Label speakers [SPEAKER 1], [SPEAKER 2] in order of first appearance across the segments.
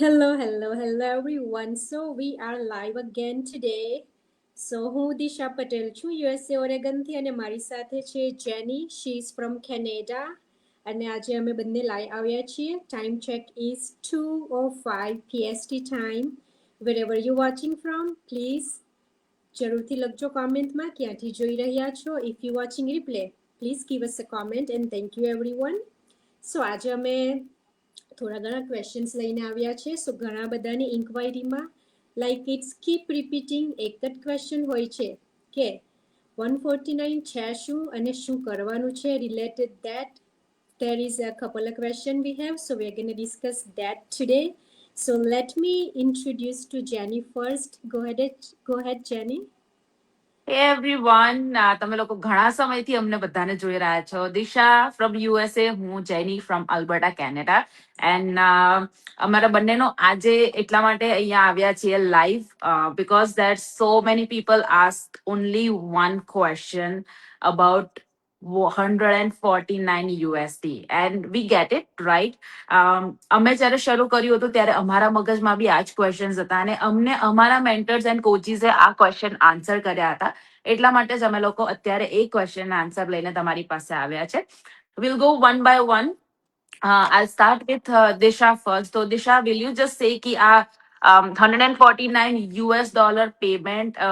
[SPEAKER 1] Hello everyone. So we are live again today. So હું દિશા પટેલ છું USA ઓરેગનથી અને મારી સાથે છે જેની શી ઇઝ ફ્રોમ કેનેડા અને આજે અમે બંને લાઈવ આવ્યા છીએ. Time check is 2:05 PST time. wherever you watching from please જરૂરથી લખજો કોમેન્ટમાં ક્યાંથી જોઈ રહ્યા છો. If you watching replay please give us a comment and thank you everyone. So આજે અમે થોડા ઘણા ક્વેશ્ચન્સ લઈને આવ્યા છે. સો ઘણા બધાની ઇન્ક્વાયરીમાં લાઈક ઇટ્સ કીપ રિપીટિંગ એક જ ક્વેશ્ચન હોય છે કે 149 છે શું અને શું કરવાનું છે related that. There is a couple of questions we have, so we are going to discuss that today. So let me introduce to Jenny first. Go ahead, Jenny.
[SPEAKER 2] Hey everyone, તમે લોકો ઘણા સમયથી અમને બધાને જોઈ રહ્યા છો. દિશા ફ્રોમ યુએસએ, હું જેની ફ્રોમ અલ્બર્ટા કેનેડા. એન્ડ અમારા બંનેનો આજે એટલા માટે અહીંયા આવ્યા છીએ live because that so many people ask only one question about 149 USD and we get it right. અમે જ્યારે શરૂ કર્યું હતું ત્યારે અમારા મગજમાં બી આ જ ક્વેશ્ચન્સ હતા અને અમને અમારા મેન્ટર્સ એન્ડ કોચીસે આ ક્વેશ્ચન આન્સર કર્યા હતા. એટલા માટે જ અમે લોકો અત્યારે એ ક્વેશ્ચન આન્સર લઈને તમારી પાસે આવ્યા છે. We'll go one by one. I'll start with Disha first. So Disha, will you just say कि આ $149 payment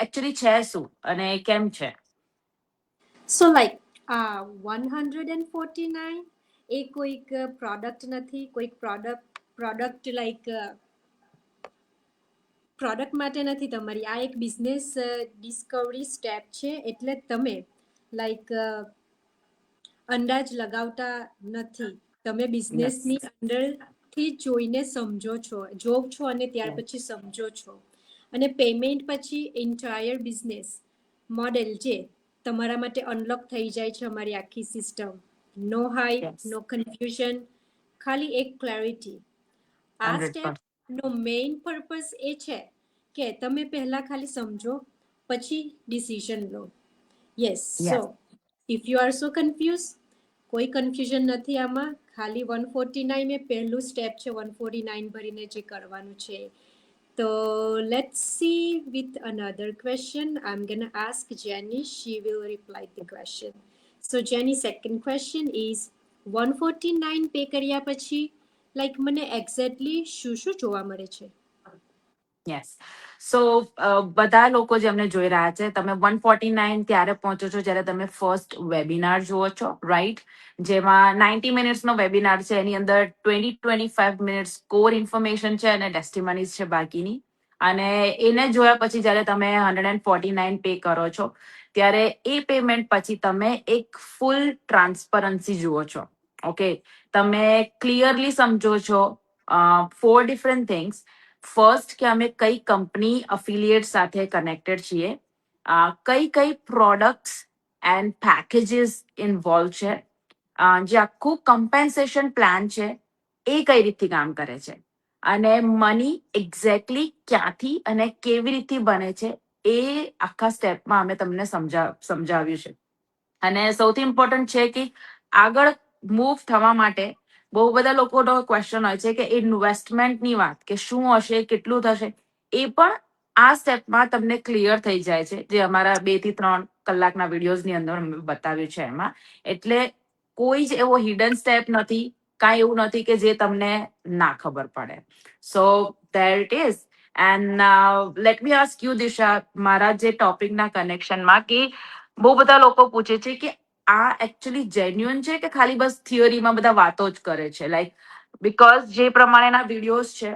[SPEAKER 2] actually છે શું અને કેમ છે?
[SPEAKER 1] So like 149 એ કોઈક પ્રોડક્ટ નથી, કોઈક પ્રોડક્ટ લાઈક પ્રોડક્ટ માટે નથી તમારી. આ એક બિઝનેસ ડિસ્કવરી સ્ટેપ છે. એટલે તમે લાઈક અંદાજ લગાવતા નથી, તમે બિઝનેસની અંદરથી જોઈને સમજો છો, જોવ છો અને ત્યાર પછી સમજો છો. અને પેમેન્ટ પછી એન્ટાયર બિઝનેસ મોડેલ જે તમારા માટે અનલોક થઈ જાય છે અમારી આખી સિસ્ટમ. નો હાઈપ, નો કન્ફ્યુઝન, ખાલી એક ક્લેરિટી. આ સ્ટેપનો મેઇન પર્પસ એ છે કે તમે પહેલા ખાલી સમજો પછી ડિસિઝન લો. Yes. So if you are so confused, કોઈ કન્ફ્યુઝન નથી આમાં. ખાલી 149 એ પહેલું સ્ટેપ છે 149 ભરીને જે કરવાનું છે. તો let's see with another question. I'm gonna ask Jenny. She will reply the question. So Jenny, second question is 149 pay કર્યા પછી લાઈક મને એક્ઝેક્ટલી શું શું જોવા મળે છે?
[SPEAKER 2] યસ. સો બધા લોકો જે અમને જોઈ રહ્યા છે, તમે 149 ત્યારે પહોંચો છો જ્યારે તમે ફર્સ્ટ વેબિનાર જુઓ છો, રાઈટ? જેમાં 90 મિનિટ્સનો વેબિનાર છે. એની અંદર 20-25 મિનિટ્સ કોર ઇન્ફોર્મેશન છે અને ટેસ્ટિમનીઝ છે બાકીની. અને એને જોયા પછી જ્યારે તમે 149 પે કરો છો ત્યારે એ પેમેન્ટ પછી તમે એક ફૂલ ટ્રાન્સપરન્સી જુઓ છો. ઓકે, તમે ક્લિયરલી સમજો છો 4 ડિફરન્ટ થિંગ્સ. ફર્સ્ટ કે અમે કઈ કંપની અફિલિયેટ સાથે કનેક્ટેડ છીએ, કઈ પ્રોડક્ટ્સ એન્ડ પેકેજીસ ઇન્વોલ્વ છે, જે આખું કમ્પેન્સેશન પ્લાન છે એ કઈ રીતથી કામ કરે છે, અને મની એક્ઝેક્ટલી ક્યાંથી અને કેવી રીતથી બને છે એ આખા સ્ટેપમાં અમે તમને સમજાવ્યું છે. અને સૌથી ઇમ્પોર્ટન્ટ છે કે આગળ મૂવ થવા માટે બહુ બધા લોકોનો ક્વેશ્ચન હોય છે કે ઇન્વેસ્ટમેન્ટની વાત કે શું હશે, કેટલું થશે, એ પણ આ સ્ટેપમાં તમને ક્લિયર થઈ જાય છે, જે અમારા 2 થી 3 કલાકના વિડીયોઝની અંદર અમે બતાવ્યું છે એમાં. એટલે કોઈ જ એવો હિડન સ્ટેપ નથી, કાંઈ એવું નથી કે જે તમને ના ખબર પડે. So there it is. And let me ask you Disha, મારા જે ટોપિકના કનેક્શનમાં કે બહુ બધા લોકો પૂછે છે કે આ એકચ્યુઅલી જેન્યુઅન છે કે ખાલી બસ થિયરીમાં બધા વાતો જ કરે છે. લાઈક બીકોઝ જે પ્રમાણેના વિડીયોઝ છે,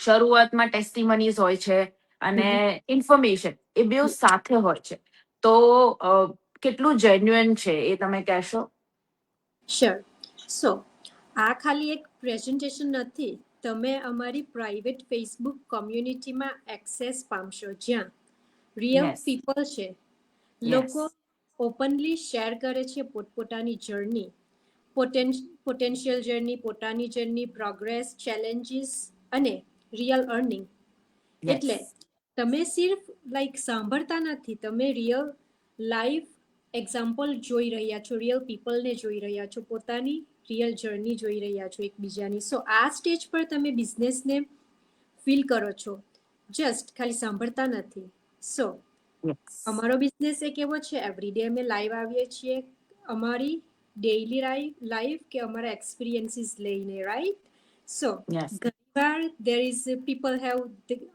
[SPEAKER 2] શરૂઆતમાં ટેસ્ટિમનીઝ હોય છે અને ઇન્ફોર્મેશન એ બે સાથે હોય છે. તો કેટલું જેન્યુઅન છે એ તમે કહેશો?
[SPEAKER 1] શ્યોર. સો આ ખાલી એક પ્રેઝન્ટેશન નથી, તમે અમારી પ્રાઇવેટ ફેસબુક કોમ્યુનિટીમાં એક્સેસ પામશો જ્યાં રિયલ પીપલ છે. લોકો ઓપનલી શેર કરે છે પોતપોતાની જર્ની, પોટેન્શિયલ જર્ની, પોતાની જર્ની, પ્રોગ્રેસ, ચેલેન્જીસ અને રિયલ અર્નિંગ. એટલે તમે સિર્ફ લાઈક સાંભળતા નથી, તમે રિયલ લાઈફ એક્ઝામ્પલ જોઈ રહ્યા છો, રિયલ પીપલને જોઈ રહ્યા છો, પોતાની રિયલ જર્ની જોઈ રહ્યા છો એકબીજાની. સો આ સ્ટેજ પર તમે બિઝનેસને ફીલ કરો છો, જસ્ટ ખાલી સાંભળતા નથી. સો
[SPEAKER 2] Yes.
[SPEAKER 1] અમારો બિઝનેસ એક એવો છે, એવરીડે અમે લાઈવ આવીએ છીએ અમારી ડેઈલી લાઈફ કે અમારા એક્સપિરિયન્સીસ લઈને, રાઈટ? સો
[SPEAKER 2] Yes.
[SPEAKER 1] ઘણીવાર there is people have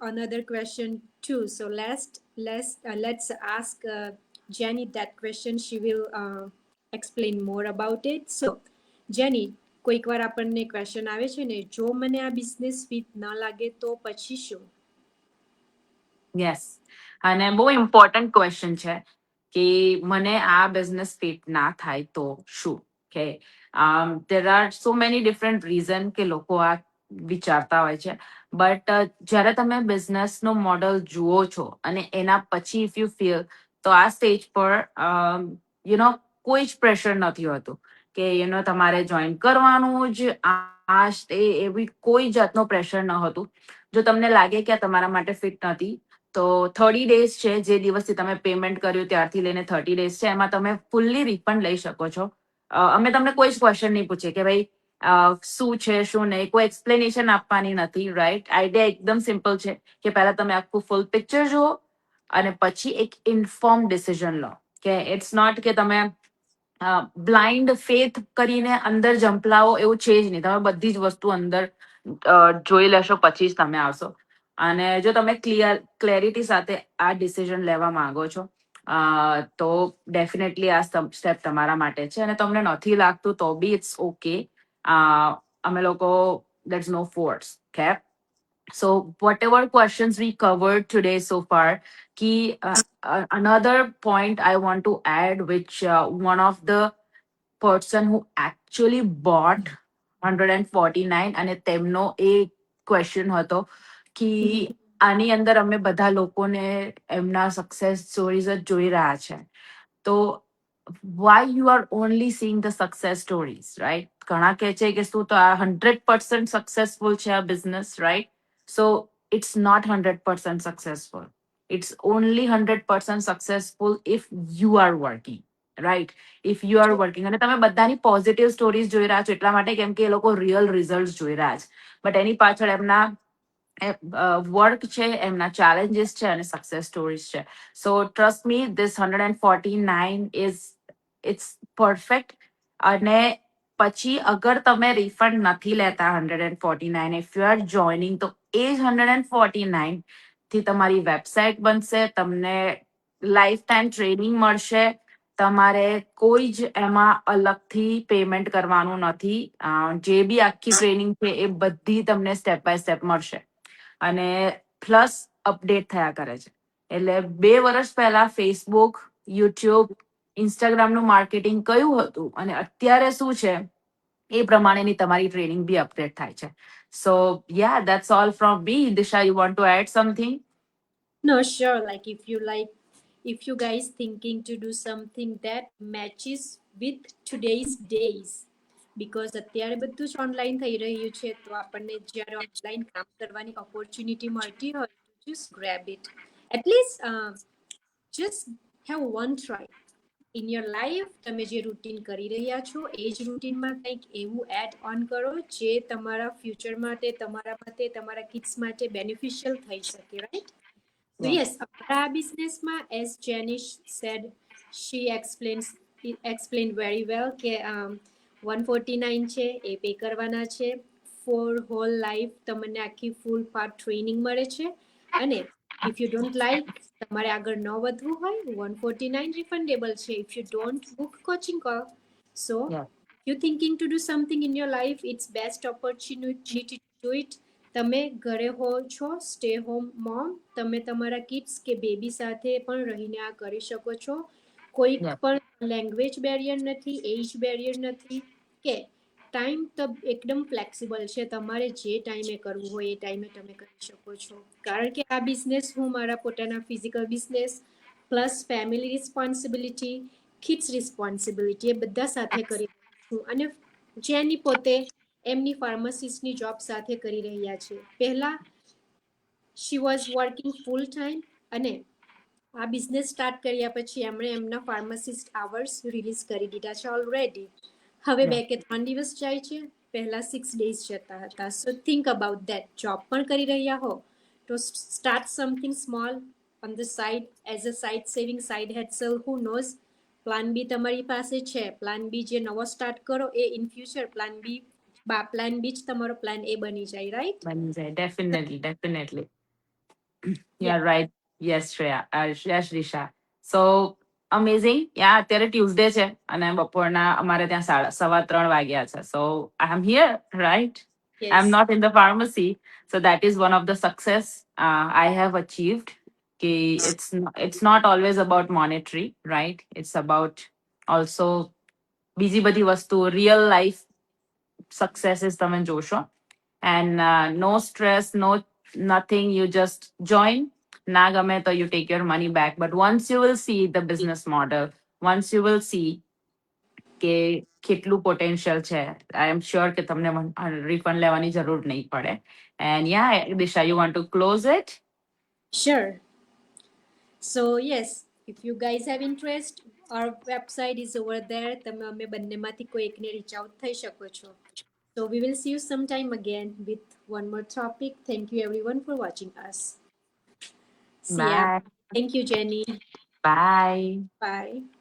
[SPEAKER 1] another question too, so let's ask Jenny that question. She will explain more about it. So Jenny, કોઈક વાર આપણને ક્વેશ્ચન આવે છે ને, જો મને આ બિઝનેસ ફિટ ના લાગે તો પછી શું?
[SPEAKER 2] યસ, અને બહુ ઇમ્પોર્ટન્ટ ક્વેશ્ચન છે કે મને આ બિઝનેસ ફિટ ના થાય તો શું. કે there are so many different reason કે લોકો આ વિચારતા હોય છે, બટ જ્યારે તમે બિઝનેસનો મોડલ જુઓ છો અને એના પછી ઇફ યુ ફીલ, તો આ સ્ટેજ પર કોઈ જ પ્રેશર નથી હોતું કે તમારે જોઈન કરવાનું જ એવી કોઈ જાતનો પ્રેશર ન હતું. જો તમને લાગે કે આ તમારા માટે ફિટ નથી, તો 30 ડેઝ છે, જે દિવસથી તમે પેમેન્ટ કર્યું ત્યારથી લઈને 30 ડેઝ છે, એમાં તમે ફૂલ્લી રિફંડ લઈ શકો છો. અમે તમને કોઈ જ ક્વેશ્ચન નહીં પૂછીએ કે ભાઈ શું છે શું નહીં, કોઈ એક્સપ્લેનેશન આપવાની નથી, રાઈટ? આઈડિયા એકદમ સિમ્પલ છે કે પહેલા તમે આખું ફૂલ પિક્ચર જુઓ અને પછી એક ઇન્ફોર્મ ડિસિઝન લો. કે ઇટ્સ નોટ કે તમે બ્લાઇન્ડ ફેથ કરીને અંદર જંપલાવો, એવું છે જ નહીં. તમે બધી જ વસ્તુ અંદર જોઈ લેશો પછી જ તમે આવશો. અને જો તમે ક્લેરિટી સાથે આ ડિસિઝન લેવા માંગો છો, તો ડેફિનેટલી આ સ્ટેપ તમારા માટે છે. અને તમને નથી લાગતું તો બી ઇટ્સ ઓકે. અમે લોકો there's no force, okay? So whatever questions we covered today so far, another point I want to add, which one of the person who actually bought 149, અને તેમનો એ ક્વેશ્ચન હતો કે આની અંદર અમે બધા લોકોને એમના સક્સેસ સ્ટોરીઝ જ જોઈ રહ્યા છે, તો why you are only seeing the success stories, right? ઘણા કહે છે કે શું તો આ 100% સક્સેસફુલ છે આ business, right? So it's not 100% successful. It's only 100% successful if you are working, right? If you are working. અને તમે બધાની પોઝિટિવ સ્ટોરીઝ જોઈ રહ્યા છો એટલા માટે કેમ કે એ લોકો રિયલ રિઝલ્ટ જોઈ રહ્યા છે, બટ એની પાછળ એમના વર્ક છે, એમના ચેલેન્જીસ છે અને સક્સેસ સ્ટોરીઝ છે. So trust me, this 149 it's perfect. અને પછી અગર તમે રિફંડ નથી લેતા 149, ઇફ યુ આર જોઈનિંગ, તો એ જ 149 થી તમારી વેબસાઇટ બનશે, તમને લાઈફ ટાઈમ ટ્રેનિંગ મળશે, તમારે કોઈ જ એમાં અલગથી પેમેન્ટ કરવાનું નથી. જે બી આખી ટ્રેનિંગ છે એ બધી તમને સ્ટેપ બાય સ્ટેપ મળશે. અને પ્લસ અપડેટ થયા કરે છે. એટલે 2 વર્ષ પહેલા ફેસબુક, યુટ્યુબ, ઇન્સ્ટાગ્રામનું માર્કેટિંગ કયું હતું અને અત્યારે શું છે, એ પ્રમાણેની તમારી ટ્રેનિંગ બી અપડેટ થાય છે. So yeah, that's all from me. Disha, you want to add something?
[SPEAKER 1] No, sure. If you guys thinking to do something that matches with today's days, because અત્યારે બધું જ ઓનલાઈન થઈ રહ્યું છે, તો આપણને જ્યારે ઓનલાઈન કામ કરવાની ઓપોર્ચ્યુનિટી મળતી હોય, just grab it. At least just have one try in your life. તમે જે રૂટીન કરી રહ્યા છો એ જ રૂટીનમાં કંઈક એવું એડ ઓન કરો જે તમારા ફ્યુચર માટે, તમારા કિડ્સ માટે બેનિફિશિયલ થઈ શકે, right? So
[SPEAKER 2] Yes.
[SPEAKER 1] yes, our business ma, as Janish said, she explained very well કે 149 છે એ પે કરવાના છે. ફોર હોલ લાઈફ તમને આખી ફૂલ પાર્ટ ટ્રેનિંગ મળે છે. અને ઇફ યુ ડોન્ટ લાઈક, તમારે આગળ ન વધવું હોય, 149 રિફંડેબલ છે if you don't book coaching call. So
[SPEAKER 2] Yeah.
[SPEAKER 1] you thinking to do something in your life, it's best opportunity to do it. તમે ઘરે હો છો, સ્ટે હોમ મોમ, તમે તમારા કિડ્સ કે બેબી સાથે પણ રહીને આ કરી શકો છો. કોઈક
[SPEAKER 2] Yeah.
[SPEAKER 1] પણ લેંગ્વેજ બેરિયર નથી, એજ બેરિયર નથી, કે ટાઈમ તો એકદમ ફ્લેક્સિબલ છે. તમારે જે ટાઈમે કરવું હોય એ ટાઈમે તમે કરી શકો છો. કારણ કે આ બિઝનેસ હું મારા પોતાના physical business plus family responsibility, kids responsibility, એ બધા સાથે કરી છું. અને જેની પોતે એમની ફાર્માસિસ્ટની જોબ સાથે કરી રહ્યા છે. પહેલા she was working full time, અને આ બિઝનેસ સ્ટાર્ટ કર્યા પછી એમણે એમના ફાર્માસિસ્ટ આવર્સ રિલીઝ કરી દીધા છે ઓલરેડી. હવે 2 કે 3 દિવસ જાય છે, પહેલા 6 ડેઝ જતા હતા. So think about that. Job પણ કરી રહ્યા હો તો start something small on the side as a side saving side હેડસલ. હુ નોઝ પ્લાન બી તમારી પાસે છે. પ્લાન બી જે નવો સ્ટાર્ટ કરો એ ઇન ફ્યુચર પ્લાન બી જ તમારો પ્લાન એ બની જાય, રાઈટ?
[SPEAKER 2] બની જાય. Definitely.
[SPEAKER 1] યા.
[SPEAKER 2] Yeah, right. Yes, Shreya. Yes, Risha. So amazing. Yeah, અત્યારે ટ્યુઝડે છે અને બપોરના અમારે ત્યાં 3:15 વાગ્યા છે. So I'm here, right? I'm
[SPEAKER 1] yes.
[SPEAKER 2] not in the pharmacy. So that is one of the success I have achieved. It's not always about monetary, right? It's about also બીજી બધી વસ્તુ real life successes તમે જોશો. And no stress, no nothing. You just join. Na game to you take your money back. But once you will see the business model, once you will see કે કેટલું potential છે, આઈ am sure કે તમને refund લેવાની જરૂર નહીં પડે. And yeah, Disha, you want to close it?
[SPEAKER 1] Sure. So yes, if you guys have interest, our website is over there. તમે અમે બંનેમાંથી કોઈ એકને reach out થઈ શકો છો. So we will see you sometime again with one more topic. Thank you everyone for watching us. See ya.
[SPEAKER 2] Bye.
[SPEAKER 1] Thank you, Jenny.
[SPEAKER 2] Bye.
[SPEAKER 1] Bye.